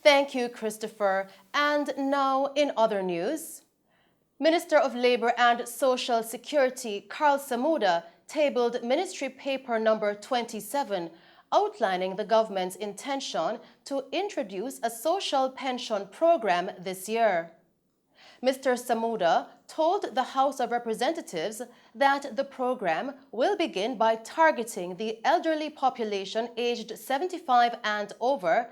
Thank you, Christopher. And now in other news, Minister of Labour and Social Security Carl Samuda tabled Ministry Paper number 27, outlining the government's intention to introduce a social pension program this year. Mr. Samuda told the House of Representatives that the program will begin by targeting the elderly population aged 75 and over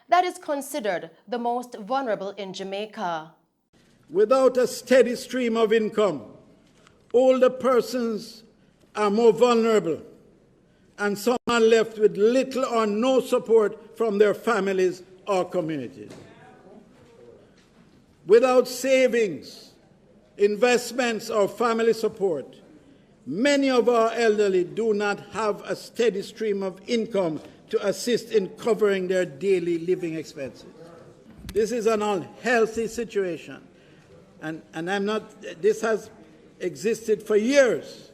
that is considered the most vulnerable in Jamaica. Without a steady stream of income, older persons are more vulnerable, and some are left with little or no support from their families or communities. Without savings, investments, or family support, many of our elderly do not have a steady stream of income to assist in covering their daily living expenses. This is an unhealthy situation, and this has existed for years,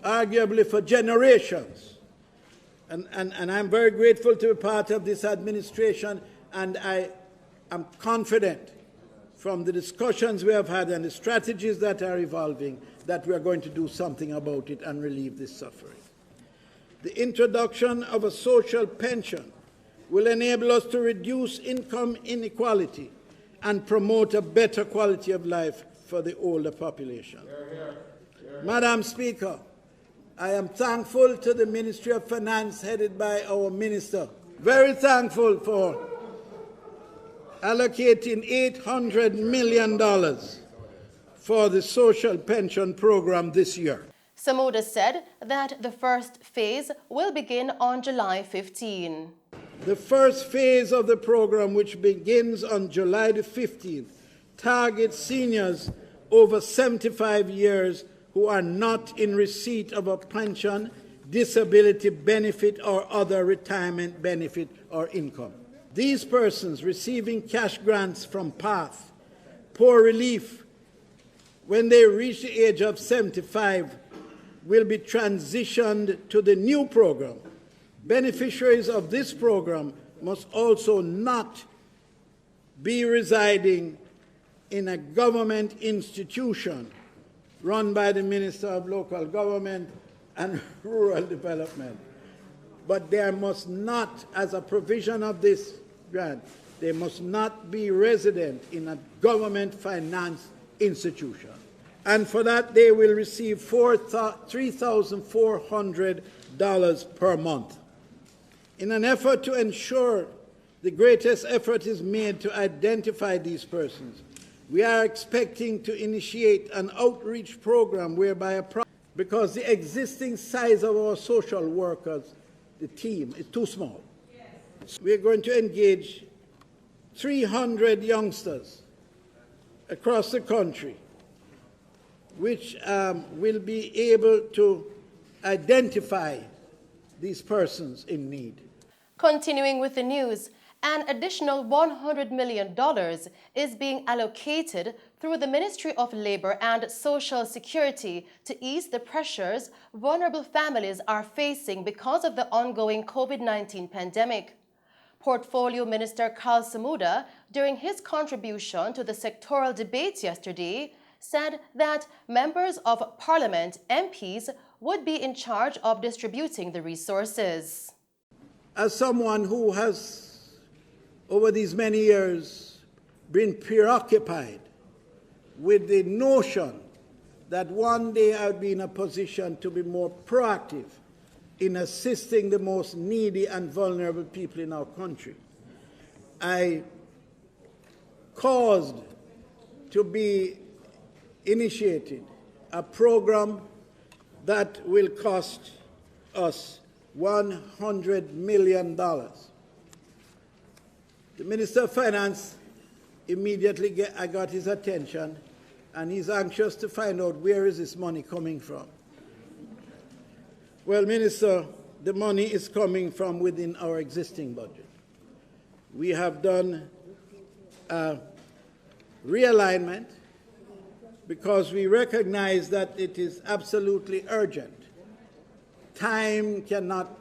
arguably for generations. And I'm very grateful to be part of this administration, and I am confident from the discussions we have had and the strategies that are evolving that we are going to do something about it and relieve this suffering. The introduction of a social pension will enable us to reduce income inequality and promote a better quality of life for the older population. Madam Speaker, I am thankful to the Ministry of Finance headed by our Minister, very thankful for allocating $800 million for the social pension program this year. Samuda said that the first phase will begin on July 15. The first phase of the program, which begins on July the 15th, targets seniors over 75 years who are not in receipt of a pension, disability benefit, or other retirement benefit or income. These persons receiving cash grants from PATH, Poor Relief, when they reach the age of 75, will be transitioned to the new program. Beneficiaries of this program must also not be residing in a government institution run by the Minister of Local Government and Rural Development. But there must not, as a provision of this grant, they must not be resident in a government-financed institution. And for that, they will receive $3,400 per month. In an effort to ensure the greatest effort is made to identify these persons, we are expecting to initiate an outreach program whereby because the existing size of our social workers, the team, is too small. Yes. We are going to engage 300 youngsters across the country, which will be able to identify these persons in need. Continuing with the news, an additional $100 million is being allocated through the Ministry of Labour and Social Security to ease the pressures vulnerable families are facing because of the ongoing COVID-19 pandemic. Portfolio Minister Carl Samuda, during his contribution to the sectoral debates yesterday, said that members of Parliament, MPs, would be in charge of distributing the resources. As someone who has, over these many years, been preoccupied with the notion that one day I would be in a position to be more proactive in assisting the most needy and vulnerable people in our country, I caused to be initiated a program that will cost us $100 million. The Minister of Finance immediately I got his attention, and he's anxious to find out where is this money coming from. Well, Minister, the money is coming from within our existing budget. We have done a realignment because we recognize that it is absolutely urgent. Time cannot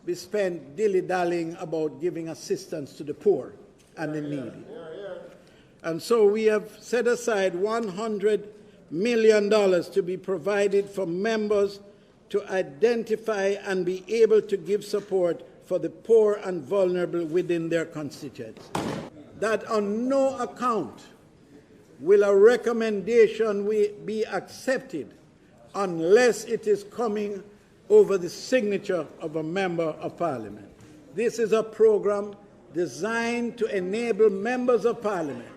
be spent dilly-dallying about giving assistance to the poor. and the needy. And so we have set aside $100 million to be provided for members to identify and be able to give support for the poor and vulnerable within their constituents. That on no account will a recommendation be accepted unless it is coming over the signature of a member of parliament. This is a program designed to enable members of parliament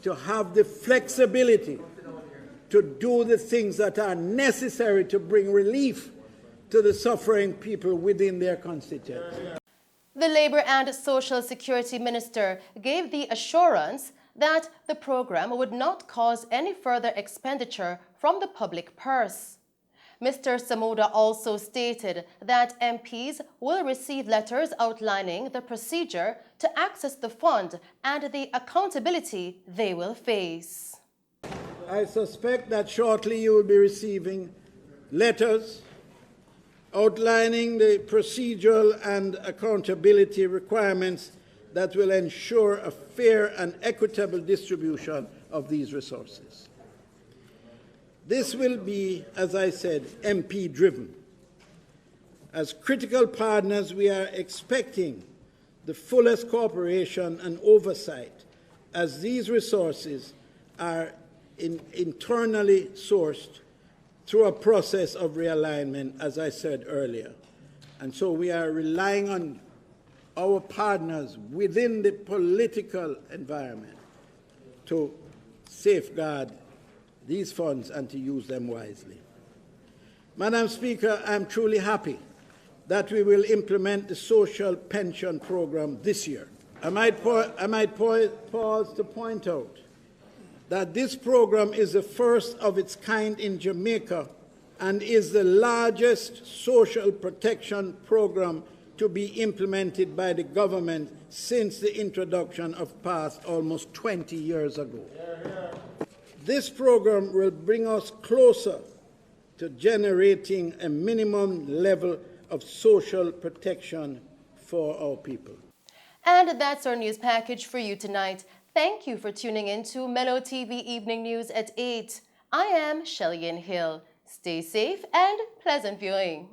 to have the flexibility to do the things that are necessary to bring relief to the suffering people within their constituency. The Labour and Social Security Minister gave the assurance that the program would not cause any further expenditure from the public purse. Mr. Samoda also stated that MPs will receive letters outlining the procedure to access the fund and the accountability they will face. I suspect that shortly you will be receiving letters outlining the procedural and accountability requirements that will ensure a fair and equitable distribution of these resources. This will be, as I said, MP-driven. As critical partners, we are expecting the fullest cooperation and oversight as these resources are internally sourced through a process of realignment, as I said earlier. And so we are relying on our partners within the political environment to safeguard these funds and to use them wisely. Madam Speaker, I'm truly happy that we will implement the social pension program this year. I might pause to point out that this program is the first of its kind in Jamaica and is the largest social protection program to be implemented by the government since the introduction of PASS almost 20 years ago. This program will bring us closer to generating a minimum level of social protection for our people. And that's our news package for you tonight. Thank you for tuning in to Mello TV Evening News at 8. I am Shelley Hill. Stay safe and pleasant viewing.